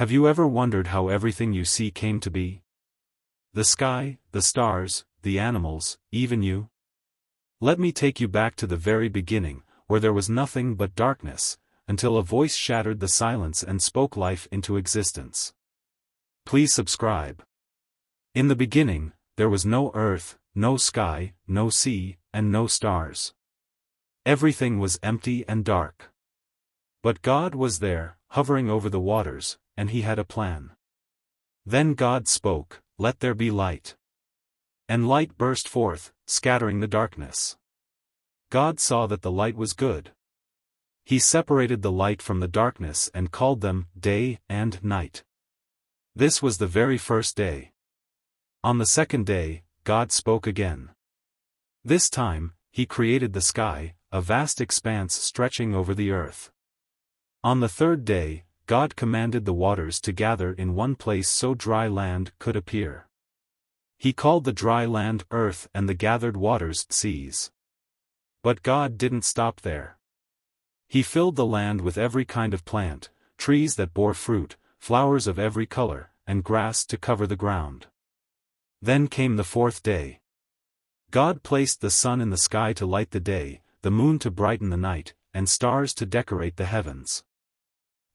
Have you ever wondered how everything you see came to be? The sky, the stars, the animals, even you? Let me take you back to the very beginning, where there was nothing but darkness, until a voice shattered the silence and spoke life into existence. Please subscribe. In the beginning, there was no earth, no sky, no sea, and no stars. Everything was empty and dark. But God was there, hovering over the waters, and he had a plan. Then God spoke, "Let there be light." And light burst forth, scattering the darkness. God saw that the light was good. He separated the light from the darkness and called them day and night. This was the very first day. On the second day, God spoke again. This time, he created the sky, a vast expanse stretching over the earth. On the third day, God commanded the waters to gather in one place so dry land could appear. He called the dry land earth and the gathered waters seas. But God didn't stop there. He filled the land with every kind of plant, trees that bore fruit, flowers of every color, and grass to cover the ground. Then came the fourth day. God placed the sun in the sky to light the day, the moon to brighten the night, and stars to decorate the heavens.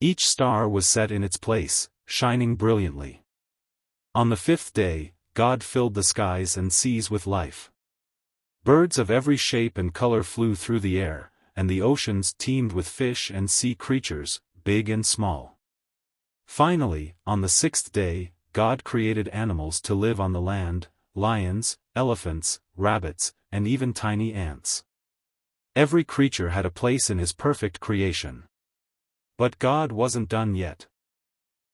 Each star was set in its place, shining brilliantly. On the fifth day, God filled the skies and seas with life. Birds of every shape and color flew through the air, and the oceans teemed with fish and sea creatures, big and small. Finally, on the sixth day, God created animals to live on the land, lions, elephants, rabbits, and even tiny ants. Every creature had a place in his perfect creation. But God wasn't done yet.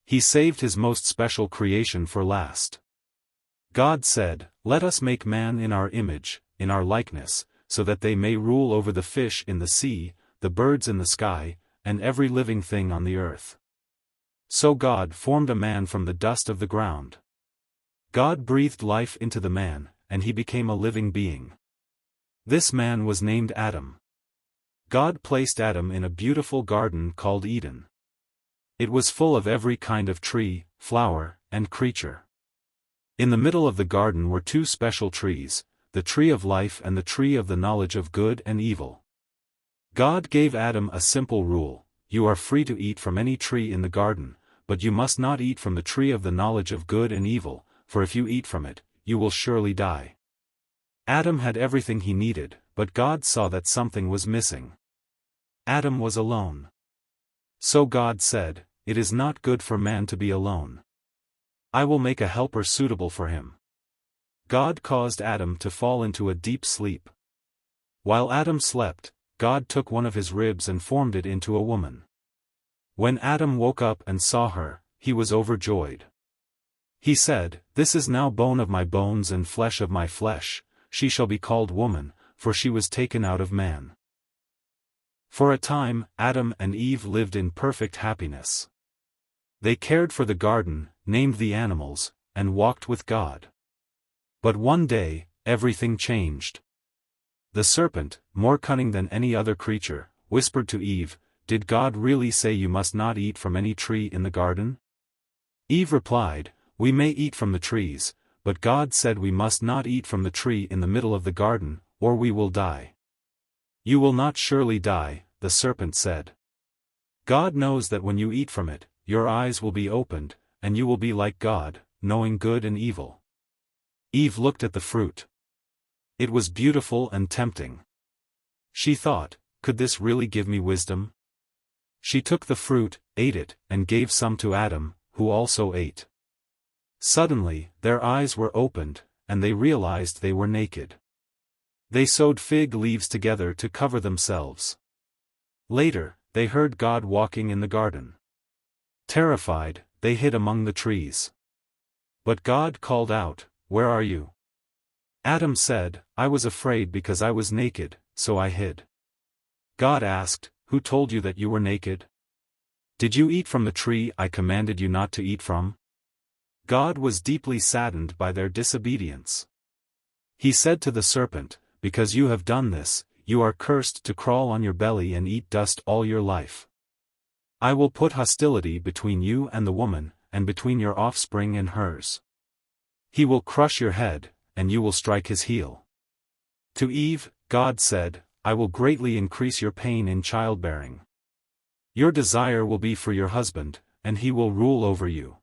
He saved his most special creation for last. God said, "Let us make man in our image, in our likeness, so that they may rule over the fish in the sea, the birds in the sky, and every living thing on the earth." So God formed a man from the dust of the ground. God breathed life into the man, and he became a living being. This man was named Adam. God placed Adam in a beautiful garden called Eden. It was full of every kind of tree, flower, and creature. In the middle of the garden were two special trees, the tree of life and the tree of the knowledge of good and evil. God gave Adam a simple rule: you are free to eat from any tree in the garden, but you must not eat from the tree of the knowledge of good and evil, for if you eat from it, you will surely die. Adam had everything he needed, but God saw that something was missing. Adam was alone. So God said, "It is not good for man to be alone. I will make a helper suitable for him." God caused Adam to fall into a deep sleep. While Adam slept, God took one of his ribs and formed it into a woman. When Adam woke up and saw her, he was overjoyed. He said, "This is now bone of my bones and flesh of my flesh, she shall be called woman, for she was taken out of man." For a time, Adam and Eve lived in perfect happiness. They cared for the garden, named the animals, and walked with God. But one day, everything changed. The serpent, more cunning than any other creature, whispered to Eve, "Did God really say you must not eat from any tree in the garden?" Eve replied, "We may eat from the trees, but God said we must not eat from the tree in the middle of the garden, or we will die." "You will not surely die," the serpent said. "God knows that when you eat from it, your eyes will be opened, and you will be like God, knowing good and evil." Eve looked at the fruit. It was beautiful and tempting. She thought, "Could this really give me wisdom?" She took the fruit, ate it, and gave some to Adam, who also ate. Suddenly, their eyes were opened, and they realized they were naked. They sewed fig leaves together to cover themselves. Later, they heard God walking in the garden. Terrified, they hid among the trees. But God called out, "Where are you?" Adam said, "I was afraid because I was naked, so I hid." God asked, "Who told you that you were naked? Did you eat from the tree I commanded you not to eat from?" God was deeply saddened by their disobedience. He said to the serpent, "Because you have done this, you are cursed to crawl on your belly and eat dust all your life. I will put hostility between you and the woman, and between your offspring and hers. He will crush your head, and you will strike his heel. To Eve, God said, I will greatly increase your pain in childbearing. Your desire will be for your husband, and he will rule over you.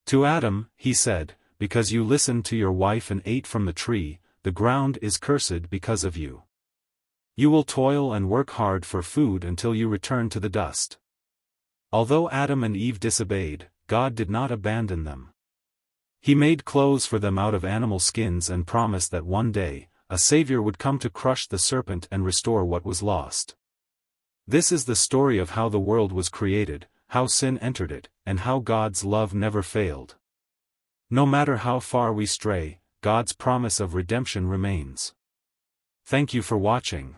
To Adam, he said, because you listened to your wife and ate from the tree, the ground is cursed because of you. You will toil and work hard for food until you return to the dust. Although Adam and Eve disobeyed, God did not abandon them. He made clothes for them out of animal skins and promised that one day, a Savior would come to crush the serpent and restore what was lost. This is the story of how the world was created, how sin entered it, and how God's love never failed. No matter how far we stray, God's promise of redemption remains. Thank you for watching.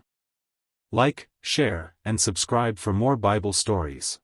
Like, share, and subscribe for more Bible stories.